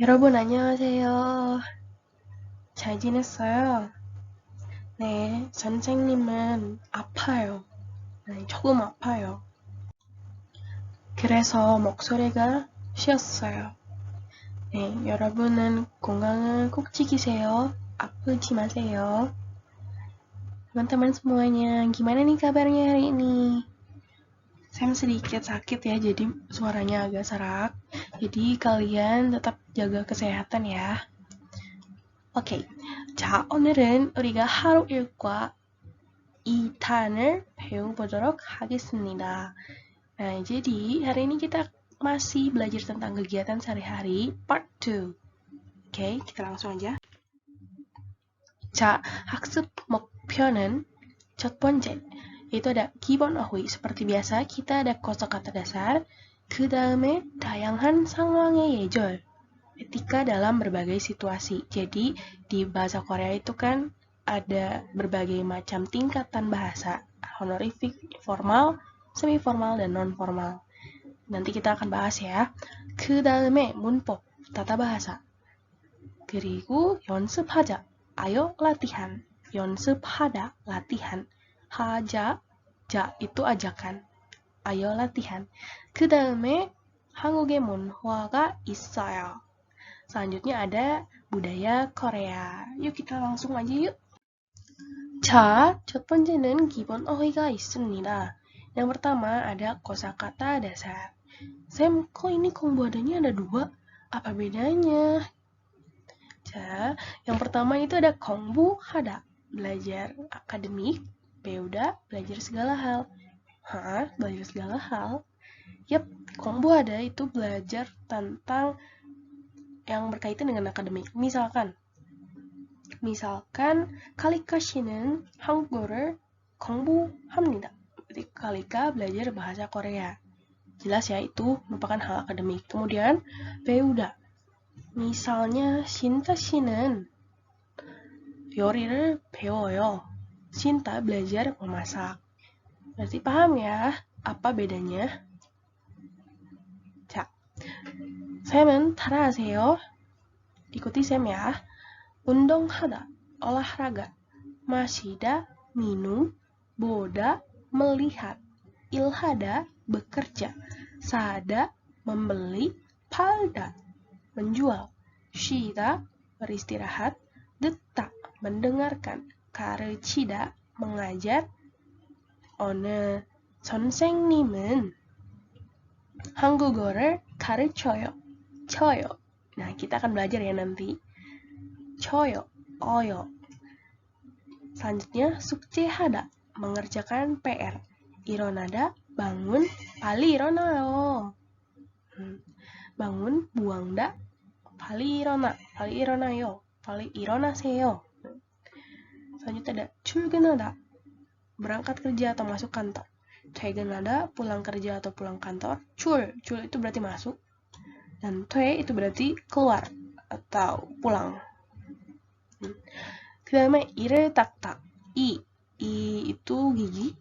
여러분 안녕하세요. 잘 지냈어요? 네, 선생님은 아파요. 네, 조금 아파요. 그래서 목소리가 쉬었어요. 네, 여러분은 건강을 꼭 지키세요. 아프지 마세요. Teman-teman semuanya, gimana nih kabarnya hari ini? Sam sedikit sakit ya, jadi suaranya agak serak. Jadi kalian tetap jaga kesehatan ya. 오케이. 자, 오늘은 우리가 하루 일과 2탄을 배워보도록 ha겠습니다. Nah, jadi hari ini kita masih belajar tentang kegiatan sehari-hari part 2. Oke, kita langsung aja. 자, 학습 목표는 첫 번째, yaitu ada 기본 어휘. Seperti biasa, kita ada kosakata dasar. 그 다음에 다양한 상황의 예절. Etika dalam berbagai situasi. Jadi, di bahasa Korea itu kan ada berbagai macam tingkatan bahasa. Honorific, formal, semi-formal, dan non-formal. Nanti kita akan bahas ya. 그 다음에 문법, tata bahasa. 그리고 연습하자. Ayo latihan. 연습하다, latihan. 하자, 자 itu ajakan. Ayo latihan. 그 다음에 한국의 문화가 있어요. Selanjutnya ada budaya Korea. Yuk kita langsung aja yuk. 자, 첫 번째는 기본 어휘가 있습니다. Yang pertama ada kosakata dasar. Sam, kok ini kombodannya ada dua? Apa bedanya? 자, yang pertama itu ada 공부하다, belajar akademik. Beuda, belajar segala hal. Belajar segala hal. Yap, 공부하다 itu belajar tentang yang berkaitan dengan akademik. Misalkan Kalika 씨는 한국어를 공부합니다. Berarti Kalika belajar bahasa Korea. Jelas ya, itu merupakan hal akademik. Kemudian 배우다. Misalnya Shinta 씨는 요리를 배워요. Shinta belajar memasak. Berarti paham ya apa bedanya? 자, 쌤은 따라하세요. Ikuti Sam ya. 운동하다, olahraga. 마시다, minum. 보다, melihat. 일하다, bekerja. 사다, membeli. 팔다, menjual. 쉬다, beristirahat. 듣다, mendengarkan. 가르치다, mengajar. 오늘 선생님은 한국어를 가르쳐요. 쳐요. Nah, kita akan belajar ya nanti. 쳐요, 어요. Selanjutnya, 숙제하다, mengerjakan PR. 일어나다, bangun. 빨리 일어나요. bangun, buang다. 빨리 일어나, 빨리 일어나요. 빨리 일어나세요. Selanjutnya ada 출근하다, berangkat kerja atau masuk kantor. 퇴근하다, pulang kerja atau pulang kantor. 출 itu berarti masuk. Dan 퇴 itu berarti keluar atau pulang. 그 다음에 이를 닦다. 이 itu gigi.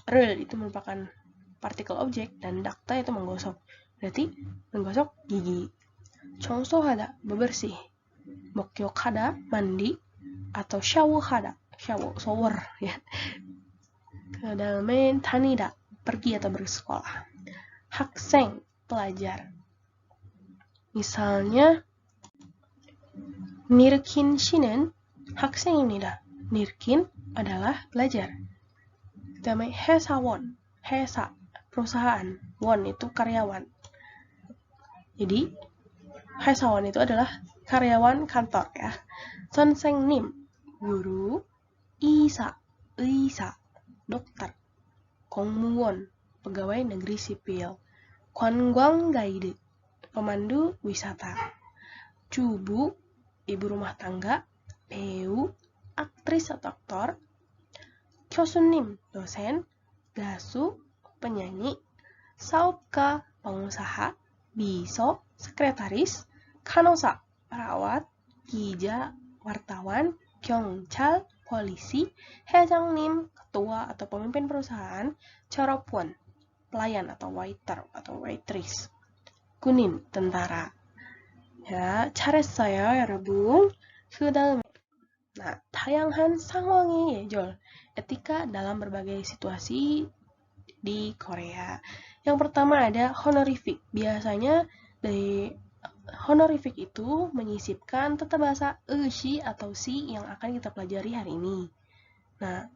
를 itu merupakan partikel objek. Dan 닦다 itu menggosok. Berarti menggosok gigi. 청소하다, bebersih. 목욕하다, mandi. Atau 샤워하다, shower ya. 그 다음에 다니다, pergi atau bersekolah. 학생, pelajar. Misalnya Nirkin 씨는 학생입니다. Nirkin adalah pelajar. Kami 회사원, 회사, perusahaan. Won itu karyawan. Jadi, 회사원 itu adalah karyawan kantor ya. 선생님, guru. 의사, dokter. 공무원, pegawai negeri sipil. 관광 가이드, pemandu wisata. 주부, ibu rumah tangga. 배우, aktris atau aktor. 교수님, dosen. 가수, penyanyi. 사업가, pengusaha. 비서, sekretaris. 간호사, perawat. 기자, wartawan. 경찰, polisi. 회장님, ketua atau pemimpin perusahaan. Choropwon, pelayan atau waiter atau waitress. Kunin, tentara. Ya, 잘했어요, 여러분. 그다음에 다양한 상황의 예절, etika dalam berbagai situasi di Korea. Yang pertama ada honorific. Biasanya dari honorific itu menyisipkan tata bahasa shi atau si yang akan kita pelajari hari ini. Nah,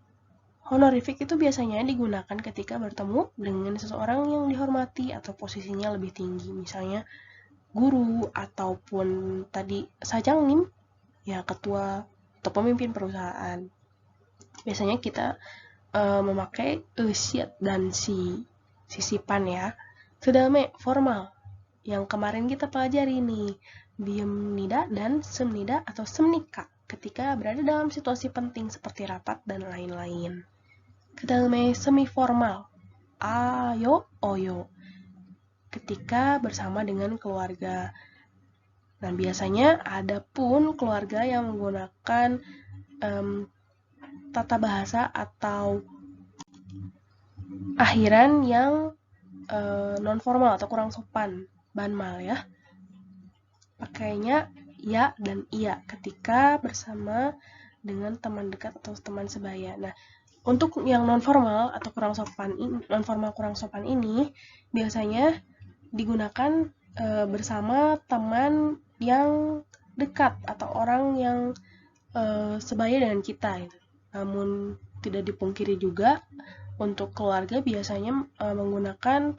honorific itu biasanya digunakan ketika bertemu dengan seseorang yang dihormati atau posisinya lebih tinggi. Misalnya guru ataupun tadi sajangnim, ya ketua atau pemimpin perusahaan. Biasanya kita memakai si dan si sisipan ya. Sedame formal yang kemarin kita pelajari nih, biemnida dan semnida atau semnika ketika berada dalam situasi penting seperti rapat dan lain-lain. Kedalame semi formal, ayo oyo ketika bersama dengan keluarga. Nah, biasanya ada pun keluarga yang menggunakan tata bahasa atau akhiran yang non formal atau kurang sopan, banmal ya. Pakainya ya dan iya ketika bersama dengan teman dekat atau teman sebaya. Nah, untuk yang non formal atau kurang sopan ini biasanya digunakan bersama teman yang dekat atau orang yang sebaya dengan kita gitu. Namun tidak dipungkiri juga untuk keluarga biasanya menggunakan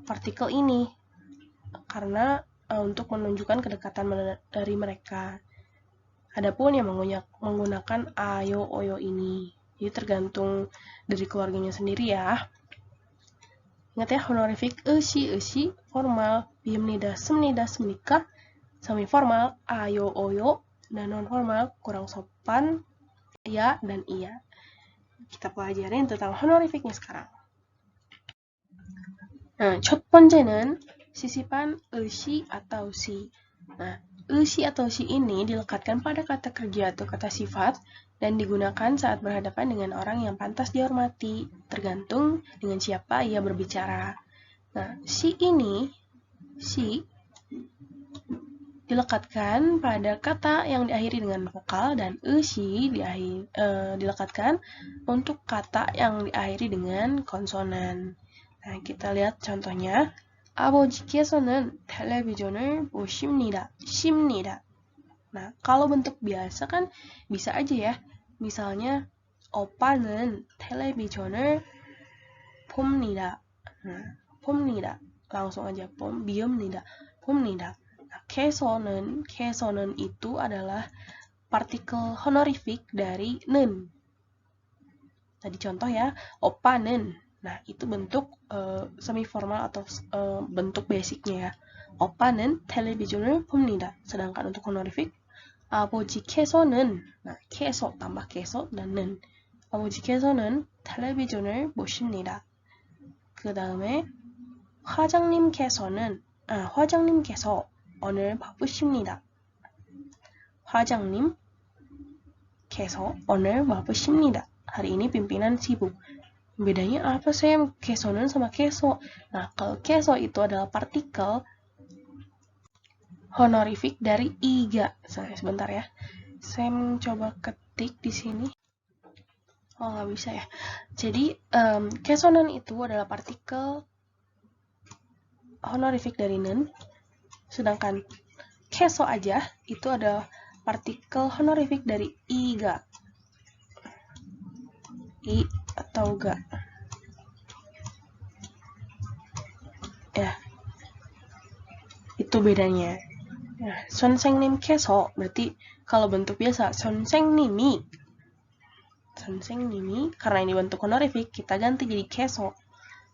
partikel ini karena untuk menunjukkan kedekatan dari mereka. Adapun yang menggunakan ayo oyo ini, jadi tergantung dari keluarganya sendiri ya. Ingat ya, honorific esi formal, biemnida semnika, semi formal ayo oyo, dan non formal kurang sopan ya dan iya. Kita pelajarin tentang honorificnya sekarang. Nah, 첫 번째는 sisipan esi atau si. Nah, esi atau si ini dilekatkan pada kata kerja atau kata sifat dan digunakan saat berhadapan dengan orang yang pantas dihormati, tergantung dengan siapa ia berbicara. Nah, si dilekatkan pada kata yang diakhiri dengan vokal dan esi dilekatkan untuk kata yang diakhiri dengan konsonan. Nah, kita lihat contohnya. 아버지께서는 텔레비전을 보십니다. Nah, kalau bentuk biasa kan bisa aja ya. Misalnya, 오빠는 텔레비전을 봅니다. Nah, 봅니다. Langsung aja biomnida. 봅니다. Nah, kesonen itu adalah partikel honorific dari nen. Tadi contoh ya, 오빠는. Nah, itu bentuk semi formal atau bentuk basicnya ya. 오빠는 텔레비전을 봅니다. Sedangkan untuk honorific, 아버지께서는, nah, keso tambah keso dan 는. 아버지께서는 텔레비전을 보십니다. 그 다음에 화장님께서 오늘 바쁘십니다. 화장님께서 오늘 바쁘십니다. Hari ini pimpinan sibuk. Bedanya apa sih kesonen sama keso? Nah, kalau keso itu adalah partikel honorific dari iga. Sebentar ya. Saya mencoba ketik di sini. Oh, nggak bisa ya. Jadi, kesonen itu adalah partikel honorific dari nen. Sedangkan keso aja itu adalah partikel honorific dari iga. I atau ga. Ya. Itu bedanya. Nah, 선생님께서 berarti kalau bentuk biasa 선생님이 karena ini bentuk honorific kita ganti jadi keso.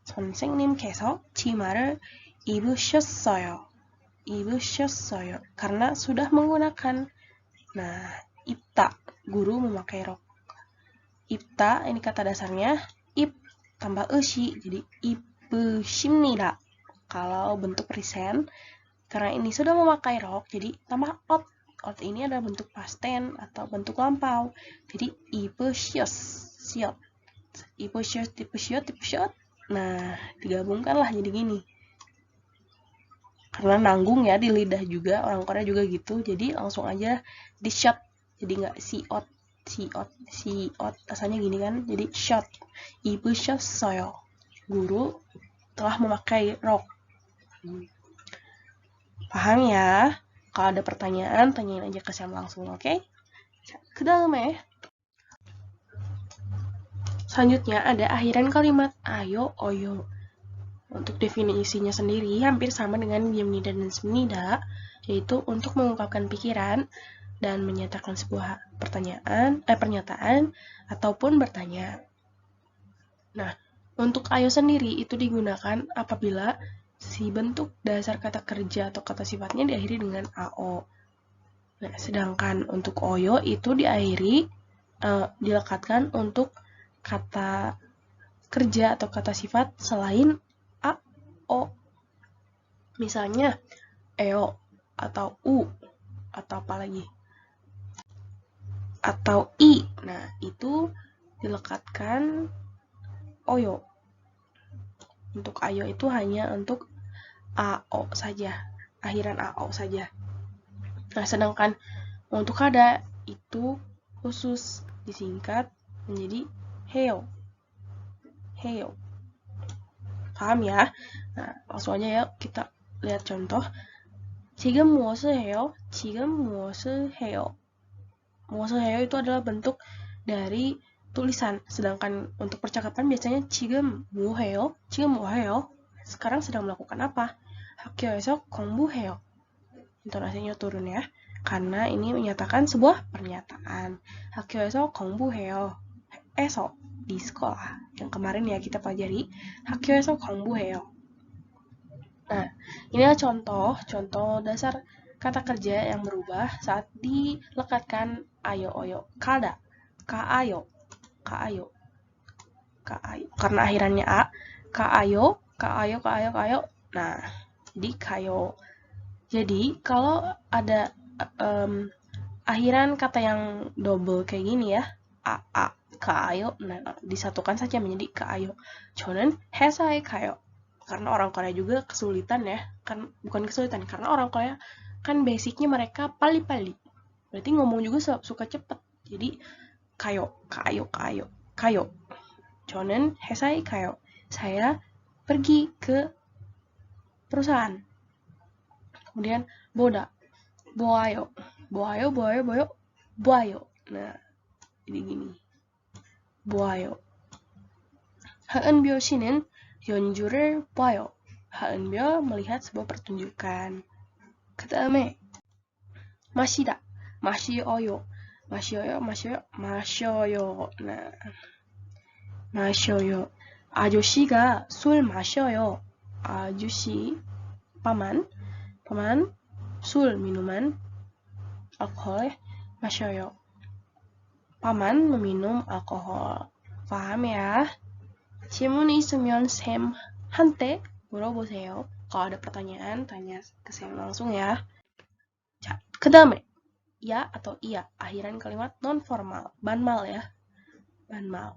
선생님께서 치마를 입으셨어요. Karena sudah menggunakan. Nah, 입다 guru memakai rok. 입다 ini kata dasarnya ip tambah esi jadi 입으십니다. Kalau bentuk present karena ini sudah memakai rok jadi tambah ot. Ot ini adalah bentuk past tense atau bentuk lampau. Jadi 입으셨어요. Nah, digabungkanlah jadi gini. karena nanggung ya di lidah juga, orang Korea juga gitu, jadi langsung aja di shot, jadi nggak siot, asalnya gini kan, jadi shot. 입으셨어요. guru telah memakai rok. Paham ya? Kalau ada pertanyaan, tanyain aja ke Sam langsung, oke? Okay? Ke dalam ya. Selanjutnya ada akhiran kalimat ayo, oyo. Untuk definisinya sendiri hampir sama dengan diamnida dan semnida, yaitu untuk mengungkapkan pikiran dan menyatakan sebuah pernyataan ataupun bertanya. Nah, untuk ayo sendiri itu digunakan apabila si bentuk dasar kata kerja atau kata sifatnya diakhiri dengan AO. Nah, sedangkan untuk oyo itu dilekatkan untuk kata kerja atau kata sifat selain AO. Misalnya, eo atau u atau apa lagi? Atau i. Nah, itu dilekatkan oyo. Untuk ayo itu hanya untuk AO saja, akhiran AO saja. Nah, sedangkan untuk kada itu khusus disingkat menjadi heo. Heo. Paham ya? Nah, langsung aja ya kita lihat contoh. 지금 무엇을 해요? 지금 무엇을 해요? 무엇을 해요 itu adalah bentuk dari tulisan. Sedangkan untuk percakapan biasanya 지금 뭐 해요? 지금 뭐 해요? Sekarang sedang melakukan apa? 학교에서 공부해요. Intonasinya turun ya. Karena ini menyatakan sebuah pernyataan. 학교에서 공부해요. Esok di sekolah. Yang kemarin ya kita pelajari. 학교에서 공부해요. Nah, inilah contoh dasar kata kerja yang berubah saat dilekatkan ayo oyo. Kada, kaayo, kaayo, kaayo. Karena akhirannya a, kaayo, kaayo, kaayo, kaayo. Nah, jadi kayo. Jadi kalau ada akhiran kata yang double kayak gini ya, a, kaayo, nah disatukan saja menjadi kaayo. 저는 회사에 가요. Karena orang Korea juga kesulitan ya, kan bukan kesulitan, karena orang Korea kan basicnya mereka pali-pali, berarti ngomong juga suka cepet, jadi kayo, kayo. 저는 회사에 가요. Saya pergi ke perusahaan. Kemudian boda, boayo. Nah, jadi gini. boayo. 하은별 씨는 연주를 봐요. 하은별 melihat sebuah pertunjukan. 그다음에 마시다, 마시어요. 마셔요. Nah, 마셔요. 아저씨가 술 마셔요. 아저씨, paman, 술, minuman, alkohol, 마셔요. paman meminum alkohol. Paham ya? 질문이 있으면 쌤한테 물어보세요. Kalau ada pertanyaan, tanya ke Sam langsung ya. 자, 그 다음에 ya atau iya, akhiran kalimat non formal, banmal ya. Banmal.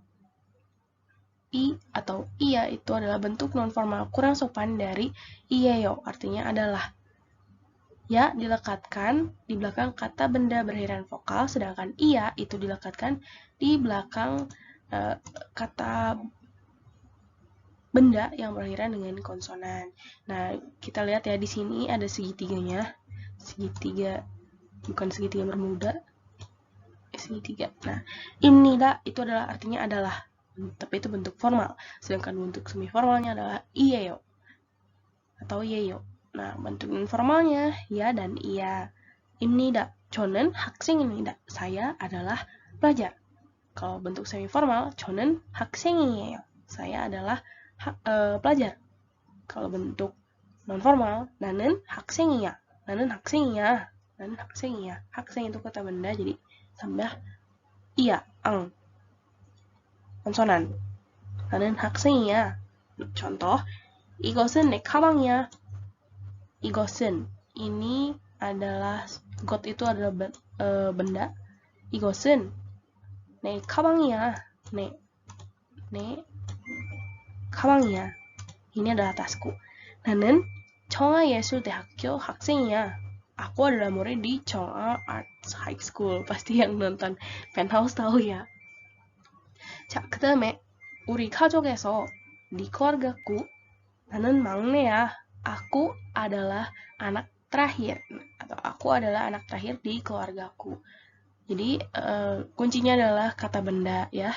I atau iya itu adalah bentuk non formal kurang sopan dari iyeyo, artinya adalah. Ya dilekatkan di belakang kata benda berakhiran vokal, sedangkan iya itu dilekatkan di belakang kata benda yang berakhiran dengan konsonan. Nah, kita lihat ya di sini ada segitiganya. Segitiga, bukan segitiga bermuda. Segitiga. Nah, imnida itu adalah artinya adalah, tapi itu bentuk formal. Sedangkan bentuk semi formalnya adalah iyeyo atau yeyo. Nah, bentuk informalnya ya dan iya. Imnida. 저는 학생입니다. Saya adalah pelajar. Kalau bentuk semi formal, 저는 학생이에요. Saya adalah pelajar. Kalau bentuk non formal, 나는 학생이야. 학생 itu kata benda, jadi tambah iya, ang. Konsonan. 나는 학생이야. Contoh, 이것은 내 가방이야. 이것은, ini adalah, got itu adalah benda. 이것은 내 가방이야. 내 가방이야. Ini adalah tasku. 나는 청아예술대학교 학생이야. Aku adalah murid di Chong'a Arts High School. Pasti yang nonton Penthouse tahu ya. 자, 그 다음에 우리 가족에서 네 keluargaku 나는 막내야. Aku adalah anak terakhir. Atau aku adalah anak terakhir di keluargaku. Jadi kuncinya adalah kata benda ya.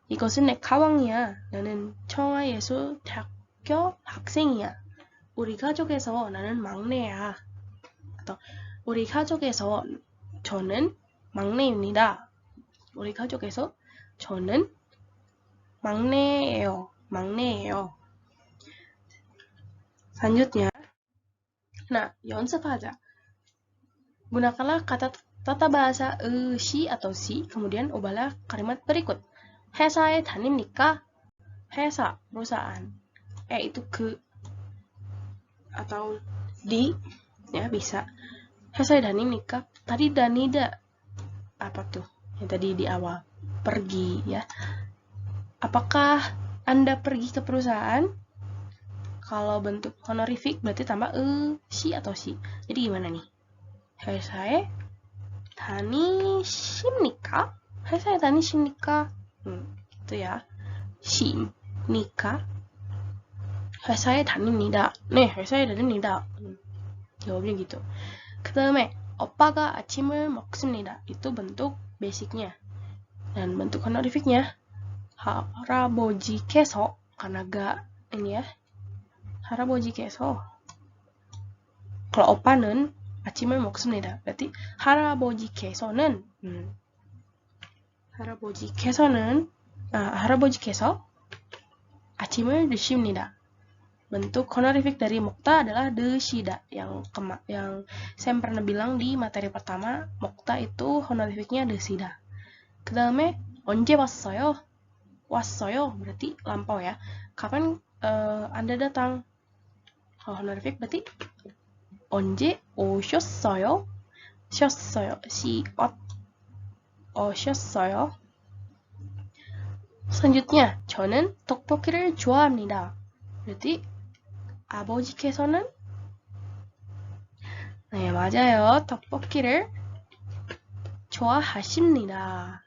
이것은 내 가방이야. 나는 청아예술대학교 학생이야. 우리 가족에서 나는 막내야. atau 우리 가족에서 저는 막내입니다. 우리 가족에서 저는 막내예요. 막내예요. Selanjutnya, nah 연습하자. Gunakanlah kata tata bahasa si atau si, kemudian ubahlah kalimat berikut. 회사에 다닙니까? 회사, perusahaan. Itu ke atau di, ya bisa. 회사에 다닙니까? Tadi danida. Apa tuh? Yang tadi di awal. Pergi, ya. Apakah Anda pergi ke perusahaan? Kalau bentuk honorific berarti tambah si atau si. Jadi gimana nih? 회사에 다니십니까? 회사에 다니십니까? Gitu ya. 시니까 회사에 다닙니다. 네, 회사에 다닙니다. jawabnya gitu. 그 다음에 오빠가 아침을 먹습니다. Itu bentuk basicnya. Dan bentuk honorificnya 할아버지께서 karena ga ini ya. 할아버지께서. kalau 오빠는 아침을 먹습니다. berarti 할아버지께서는 할아버지께서 아침을 드십니다. Bentuk honorific dari Mokta adalah 드시다. Yang saya pernah bilang di materi pertama, Mokta itu honorificnya 드시다. 그 다음에 언제 왔어요? 왔어요 berarti lampau ya. Kapan Anda datang? honorific berarti 언제 오셨어요? 셨어요. 오셨어요. Selanjutnya, 저는 떡볶이를 좋아합니다. berarti 아버지께서는 네, 맞아요. 떡볶이를 좋아하십니다.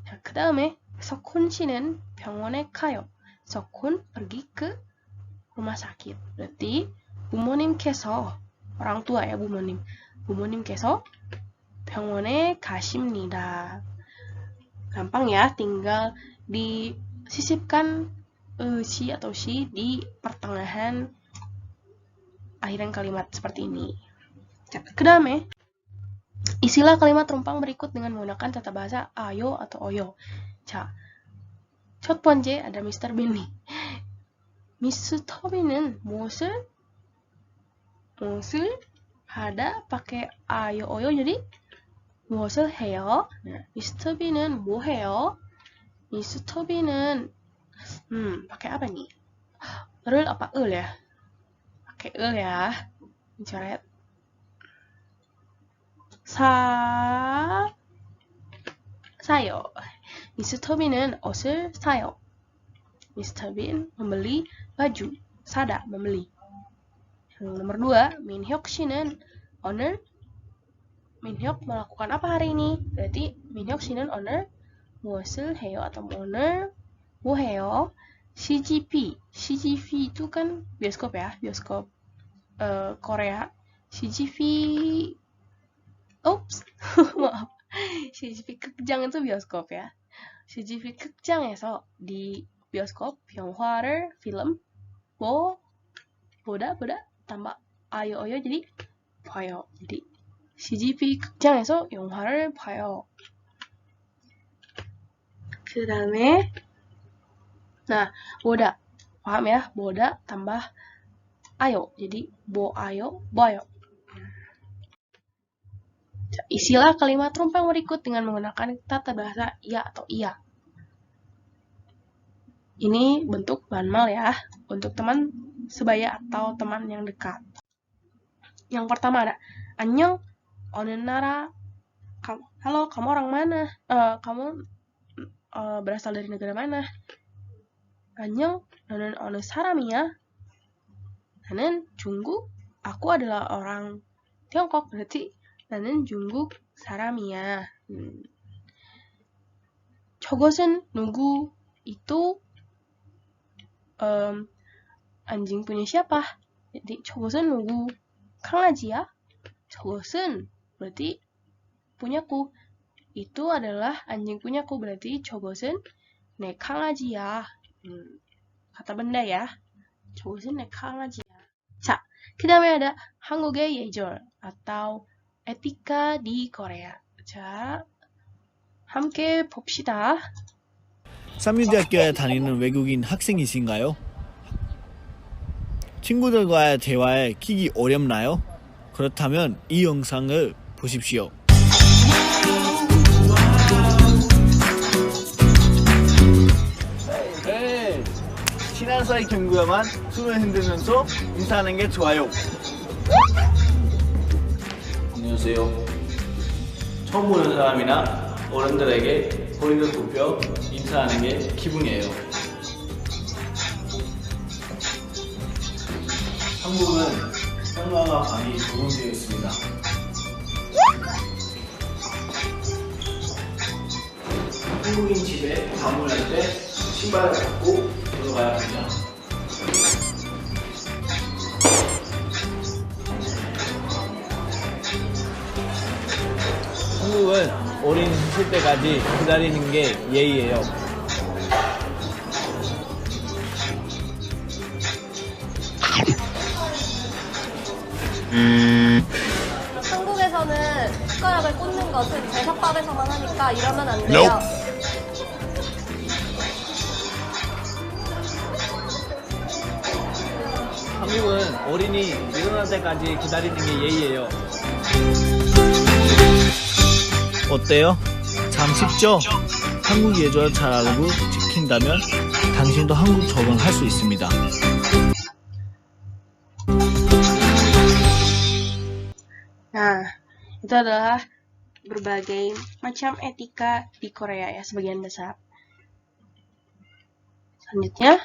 자, 그 다음에 석훈 씨는 병원에 가요. 석훈 pergi ke rumah sakit. berarti 부모님께서 orang tua ya 부모님. 부모님께서 병원에 가십니다. gampang ya, tinggal disisipkan si atau si di pertengahan akhiran kalimat seperti ini. 그 다음에 isilah kalimat rumpang berikut dengan menggunakan tata bahasa ayo atau oyo. 자, 첫 번째 ada Mr. Bean nih. Mr. Bean은 무엇을 하다 pakai ayo oyo jadi 무엇을 해요? Nah, Mr. Bean은 뭐 해요? Mr. Bean은 pakai apa nih? Rel apa ya? Pakai ya. Coret. 사요. Mr. Bean은 옷을 사요. Mr. Bean membeli baju. 사다, membeli. Nomor 2, Minhyuk 씨는 오늘 Minhyuk melakukan apa hari ini? berarti Minhyuk 씨는 오늘 무엇을 해요? atau 오늘 뭐 해요? CGV itu kan bioskop ya, bioskop Korea. CGV maaf. CGV 극장 itu bioskop ya. CGV 극장에서 di bioskop 영화를 film 보다 tambah ayo jadi 봐요. jadi CGV 극장에서 영화를 봐요. 그 다음에 nah 보다 paham ya, 보다 tambah ayo jadi ayo 봐요. Isilah kalimat rumpang berikut dengan menggunakan tata bahasa iya atau iya. Ini bentuk banmal ya, untuk teman sebaya atau teman yang dekat. Yang pertama ada 안녕, 어느 나라, halo, kamu orang mana? Kamu berasal dari negara mana? 안녕, 너는 어느 사람이야? 나는 중국 aku adalah orang Tiongkok, berarti 나는 중국 사람이야. 저것은 누구? Itu anjing punya siapa? Jadi 저것은 누구? 강아지야? 저것은 berarti punyaku. Itu adalah anjing punyaku, berarti 저것은 내 강아지야. kata benda ya. 저것은 내 강아지야. 자, 그 다음에 ada 한국의 예절 atau etika di Korea. 자, 함께 봅시다. 쌈유대학교에 다니는 외국인 학생이신가요? 친구들과의 대화에 키기 어렵나요? 그렇다면 이 영상을 보십시오. 네, 친한 사이 경구야만 손을 흔들면서 인사하는 게 좋아요. 안녕하세요. 처음 보는 사람이나 어른들에게 고리를 굽혀 인사하는 게 기분이에요. 한국은 현관과 방이 적용되어 있습니다. 한국인 집에 방문할 때 신발을 벗고 들어가야 합니다. 한국은 어린 씻을 때까지 기다리는 게 예의예요. 한국에서는 숟가락을 꽂는 것은 제사밥에서만 하니까 이러면 안 돼요. 한국은 어린이 일어날 때까지 기다리는 게 예의예요. 어때요? 참 쉽죠? 한국 예절 잘 알고 지킨다면 당신도 한국 적응할 수 있습니다. Nah, itu adalah berbagai macam etika di Korea ya, sebagian besar. Selanjutnya,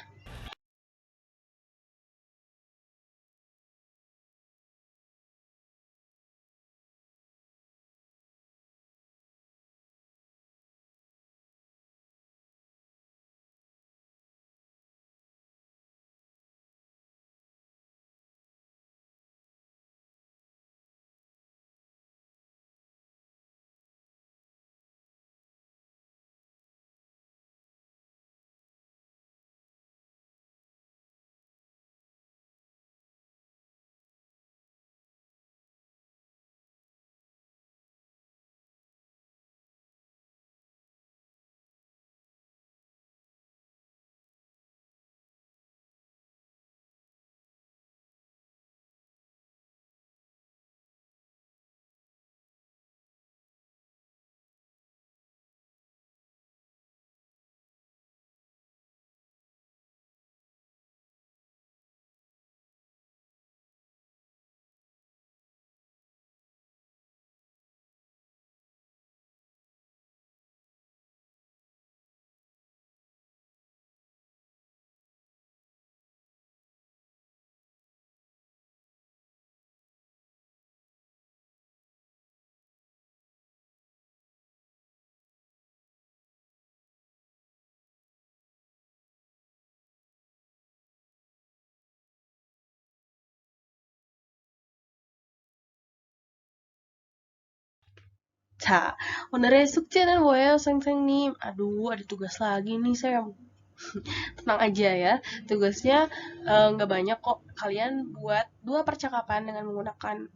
자, 오늘의 숙제는 뭐예요, 선생님? Aduh, ada tugas lagi nih, saya. Tenang aja ya, tugasnya nggak banyak kok. Kalian buat 2 percakapan dengan menggunakan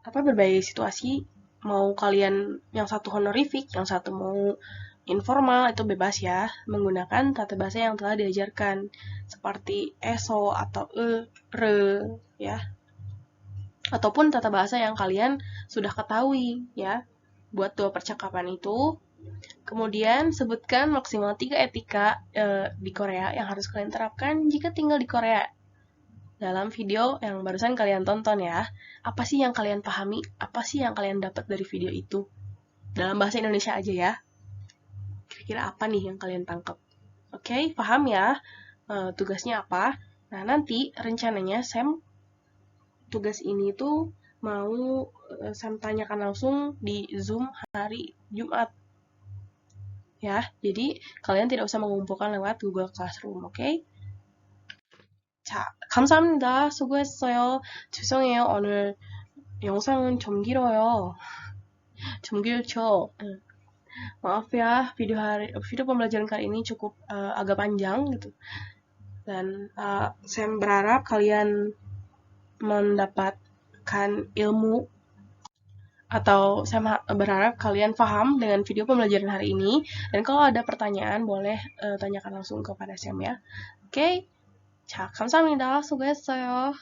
berbagai situasi. Mau kalian yang satu honorific, yang satu mau informal, itu bebas ya. Menggunakan tata bahasa yang telah diajarkan, seperti eso atau re, ya. Ataupun tata bahasa yang kalian sudah ketahui ya. Buat 2 percakapan itu. Kemudian sebutkan maksimal 3 etika di Korea yang harus kalian terapkan jika tinggal di Korea. Dalam video yang barusan kalian tonton ya. Apa sih yang kalian pahami? Apa sih yang kalian dapat dari video itu? Dalam bahasa Indonesia aja ya. Kira-kira apa nih yang kalian tangkap? Oke, paham ya tugasnya apa? Nah, nanti rencananya Sam tugas ini tuh mau Sam tanyakan langsung di Zoom hari Jumat. Ya, jadi kalian tidak usah mengumpulkan lewat Google Classroom, oke? 자, 감사합니다. 수고했어요. 죄송해요. 오늘 영상은 좀 길어요. 좀 길죠? Maaf ya, video pembelajaran kali ini cukup agak panjang gitu. Dan saya berharap kalian mendapatkan ilmu atau saya berharap kalian paham dengan video pembelajaran hari ini. Dan kalau ada pertanyaan boleh tanyakan langsung kepada Sam ya. 오케이? 자, 감사합니다. 수고했어요.